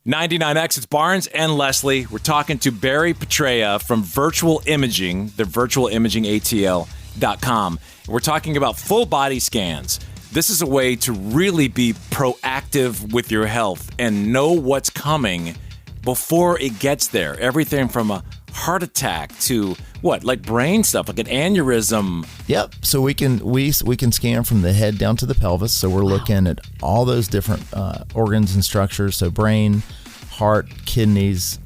99X, it's Barnes and Leslie. We're talking to Barry Petraea from Virtual Imaging, the virtualimagingatl.com. We're talking about full body scans. This is a way to really be proactive with your health and know what's coming before it gets there. Everything from a heart attack to like brain stuff, like an aneurysm. Yep. So we can scan from the head down to the pelvis. So we're looking at all those different organs and structures. So brain, heart, kidneys,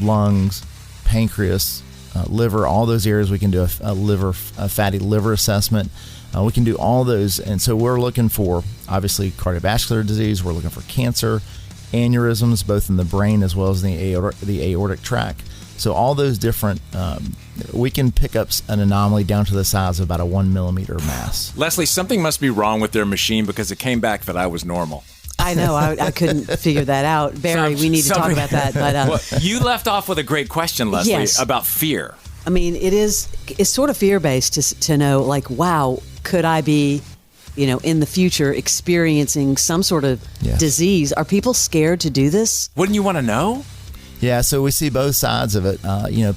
lungs, pancreas, liver, all those areas. We can do a fatty liver assessment. We can do all those. And so we're looking for, obviously, cardiovascular disease. We're looking for cancer, aneurysms, both in the brain as well as the aortic tract. So all those different, we can pick up an anomaly down to the size of about a 1 millimeter mass. Leslie, something must be wrong with their machine because it came back that I was normal. I know. I couldn't figure that out. Barry, we need to talk about that. But well, you left off with a great question, Leslie, yes. about fear. I mean, it's sort of fear-based to know, like, wow, could I be, in the future experiencing some sort of disease? Are people scared to do this? Wouldn't you want to know? Yeah, so we see both sides of it.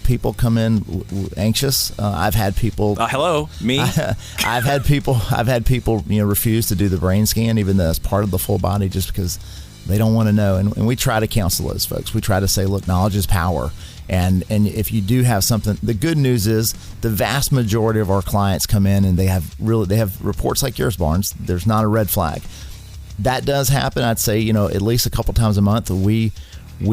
People come in anxious. I've had people. Hello, me. I've had people. Refuse to do the brain scan, even though it's part of the full body, just because they don't want to know. And we try to counsel those folks. We try to say, look, knowledge is power. And if you do have something, the good news is the vast majority of our clients come in and they have reports like yours, Barnes. There's not a red flag. That does happen. I'd say at least a couple times a month we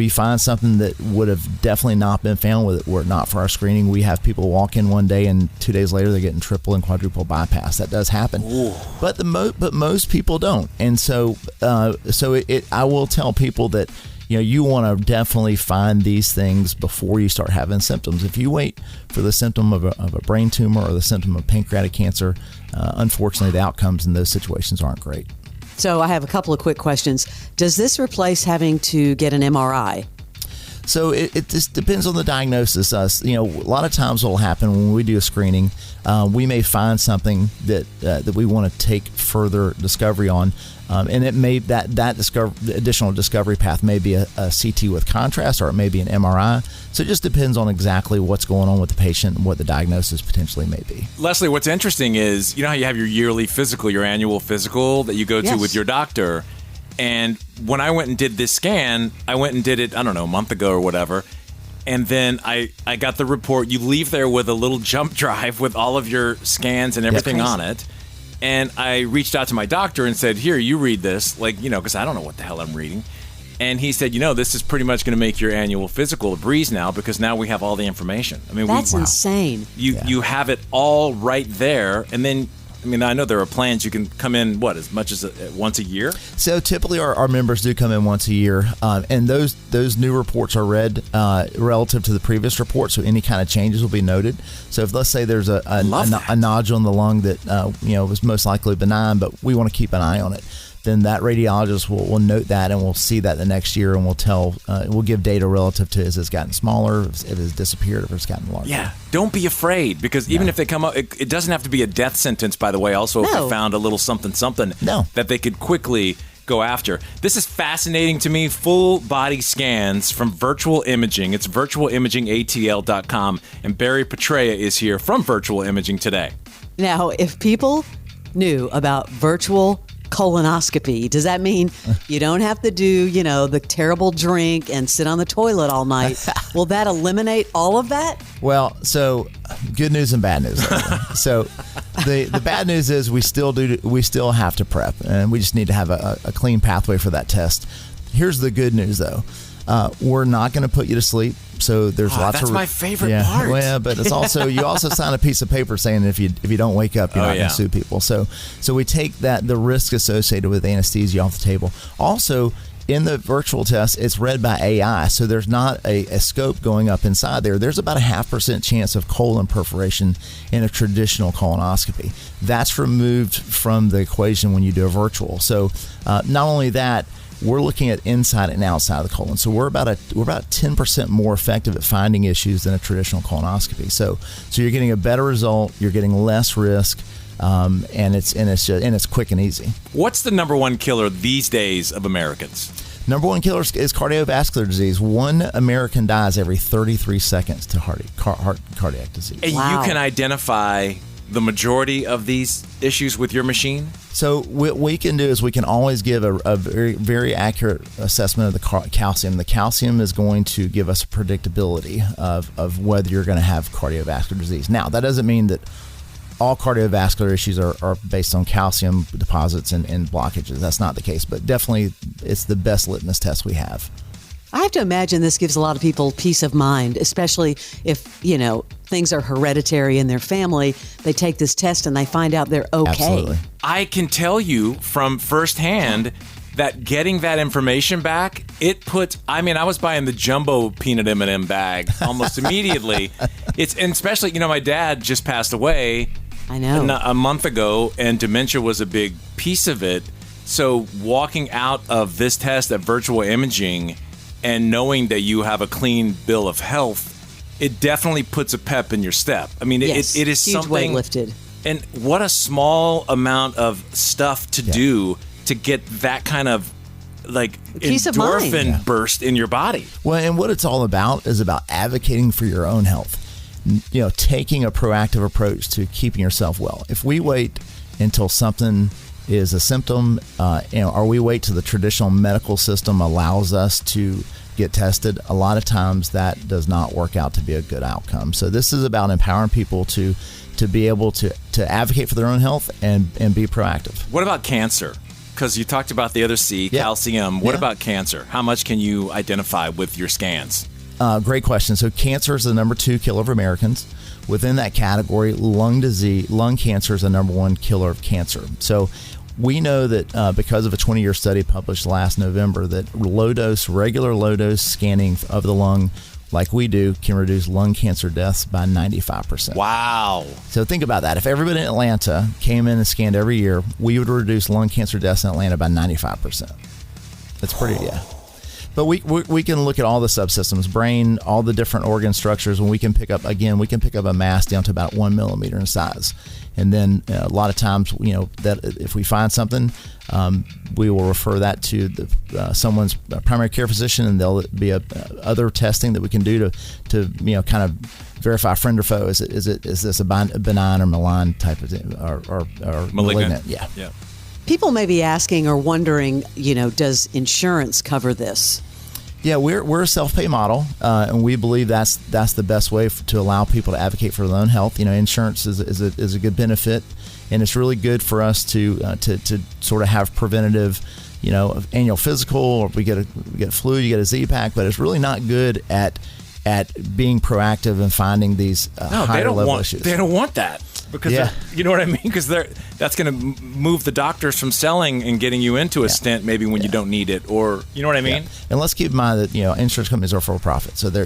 find something that would have definitely not been found were it not for our screening. We have people walk in one day and 2 days later they're getting triple and quadruple bypass. That does happen. Ooh. But most people don't. And so I will tell people that you want to definitely find these things before you start having symptoms. If you wait for the symptom of a brain tumor or the symptom of pancreatic cancer, unfortunately the outcomes in those situations aren't great. So I have a couple of quick questions. Does this replace having to get an MRI? So it just depends on the diagnosis. A lot of times what will happen when we do a screening, we may find something that we want to take further discovery on. And it may that additional discovery path may be a CT with contrast, or it may be an MRI. So it just depends on exactly what's going on with the patient and what the diagnosis potentially may be. Leslie, what's interesting is, how you have your yearly physical, your annual physical that you go to with your doctor. And when I went and did this scan, I went and did it, I don't know, a month ago or whatever. And then I got the report. You leave there with a little jump drive with all of your scans and everything on it. And I reached out to my doctor and said, here, you read this, because I don't know what the hell I'm reading. And he said, this is pretty much going to make your annual physical a breeze now, because now we have all the information. I mean, that's insane. You have it all right there. And then, I know there are plans you can come in, as much as once a year? So typically our members do come in once a year, and those new reports are read relative to the previous report, so any kind of changes will be noted. So if, let's say, there's a nodule in the lung that was most likely benign, but we want to keep an eye on it, then that radiologist will note that, and we'll see that the next year, and we'll give data relative to, has it gotten smaller, if it's disappeared, if it's gotten larger. Yeah, don't be afraid, because even if they come up, it doesn't have to be a death sentence, by the way. Also, if they found a little something that they could quickly go after. This is fascinating to me. Full body scans from Virtual Imaging. It's virtualimagingatl.com, and Barry Petraea is here from Virtual Imaging today. Now, if people knew about virtual colonoscopy, does that mean you don't have to do, the terrible drink and sit on the toilet all night? Will that eliminate all of that? Well, so good news and bad news. So the bad news is we still have to prep, and we just need to have a clean pathway for that test. Here's the good news, though. We're not going to put you to sleep. So there's lots of. That's my favorite part. Well, yeah, but it's also you also sign a piece of paper saying if you don't wake up, you're not going to sue people. So we take the risk associated with anesthesia off the table. Also, in the virtual test, it's read by AI, so there's not a scope going up inside there. There's about a 0.5% chance of colon perforation in a traditional colonoscopy. That's removed from the equation when you do a virtual. So not only that, we're looking at inside and outside of the colon. So we're about 10% more effective at finding issues than a traditional colonoscopy. So you're getting a better result, you're getting less risk, and it's quick and easy. What's the number one killer these days of Americans? Number one killer is cardiovascular disease. One American dies every 33 seconds to heart cardiac disease. And you can identify the majority of these issues with your machine? So what we can do is we can always give a very, very accurate assessment of the calcium. The calcium is going to give us a predictability of whether you're going to have cardiovascular disease. Now, that doesn't mean that all cardiovascular issues are based on calcium deposits and blockages. That's not the case, but definitely it's the best litmus test we have. I have to imagine this gives a lot of people peace of mind, especially if, things are hereditary in their family. They take this test and they find out they're okay. Absolutely. I can tell you from firsthand that getting that information back, it puts, I was buying the jumbo peanut M&M bag almost immediately. And especially, my dad just passed away. I know. A month ago, and dementia was a big piece of it. So walking out of this test at virtual imaging and knowing that you have a clean bill of health, it definitely puts a pep in your step. Yes, it is huge something weight lifted. And what a small amount of stuff to do to get that kind of peace endorphin burst in your body. Well, and what it's all about is about advocating for your own health. Taking a proactive approach to keeping yourself well. If we wait until something is a symptom, or we wait till the traditional medical system allows us to get tested, a lot of times that does not work out to be a good outcome. So this is about empowering people to be able to advocate for their own health and be proactive. What about cancer? Because you talked about the other C, calcium. What about cancer? How much can you identify with your scans? Great question. So cancer is the number 2 killer of Americans. Within that category, lung cancer is the number 1 killer of cancer. So we know that because of a 20-year study published last November that regular low-dose scanning of the lung like we do can reduce lung cancer deaths by 95%. Wow. So think about that. If everybody in Atlanta came in and scanned every year, we would reduce lung cancer deaths in Atlanta by 95%. That's pretty, But we can look at all the subsystems, brain, all the different organ structures, and we can pick up a mass down to about 1 millimeter in size. And then a lot of times, that if we find something, we will refer that to someone's primary care physician, and there'll be other testing that we can do to kind of verify friend or foe. Is this a benign or malign type of thing, or malignant? Yeah. People may be asking or wondering, does insurance cover this? Yeah, we're a self-pay model, and we believe that's the best way to allow people to advocate for their own health. Insurance is a good benefit, and it's really good for us to sort of have preventative, annual physical, or we get a flu, you get a Z-Pack, but it's really not good at being proactive and finding these higher level issues. They don't want that. Because you know what I mean? Because that's going to move the doctors from selling and getting you into a stent maybe when you don't need it, or you know what I mean. And let's keep in mind that insurance companies are for profit, so they're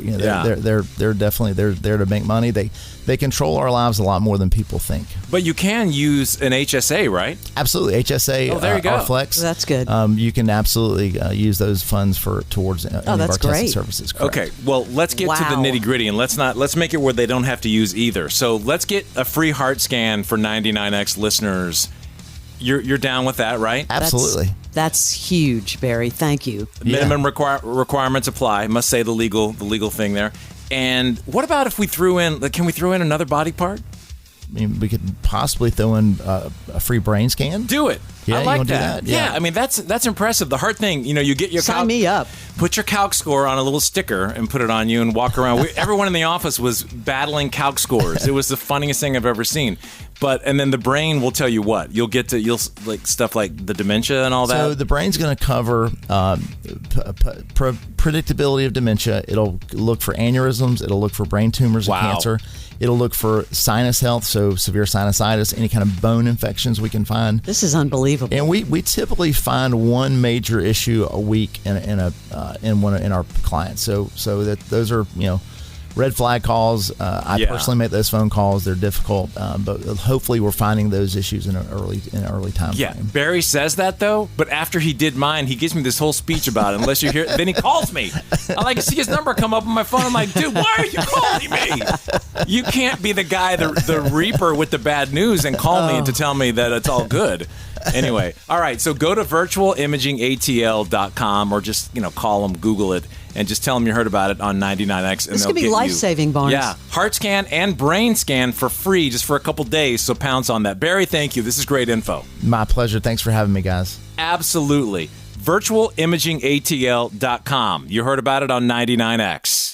definitely there to make money. They control our lives a lot more than people think. But you can use an HSA, right? Absolutely, HSA. Oh, there you go. Flex. That's good. You can absolutely use those funds towards any of our testing services. Correct. Okay, well, let's get to the nitty gritty, and let's make it where they don't have to use either. So let's get a free heart scan for 99X listeners. You're down with that, right? Absolutely. That's huge, Barry. Thank you. Minimum requirements apply. Must say the legal thing there. And what about if we threw in? Can we throw in another body part? We could possibly throw in a free brain scan. Do it. Yeah, I like you that. Do that. Yeah, that's impressive. The heart thing, you get your sign me up. Put your calc score on a little sticker and put it on you and walk around. Everyone in the office was battling calc scores. It was the funniest thing I've ever seen. And then the brain will tell you what you'll stuff like the dementia and all that. So the brain's going to cover predictability of dementia. It'll look for aneurysms. It'll look for brain tumors and cancer. It'll look for sinus health, so severe sinusitis, any kind of bone infections we can find. This is unbelievable. And we typically find one major issue a week in our clients. So that those are red flag calls. I personally make those phone calls. They're difficult, but hopefully we're finding those issues in an early time frame. Barry says that though, but after he did mine, he gives me this whole speech about it. Unless you're here, then he calls me. I see his number come up on my phone. I'm like, dude, why are you calling me? You can't be the guy, the reaper with the bad news, and call me to tell me that it's all good. Anyway, all right. So go to virtualimagingatl.com or just call them, Google it, and just tell them you heard about it on 99X. And this could be life-saving, Barnes. Yeah, heart scan and brain scan for free just for a couple days. So pounce on that. Barry, thank you. This is great info. My pleasure. Thanks for having me, guys. Absolutely. virtualimagingatl.com. You heard about it on 99X.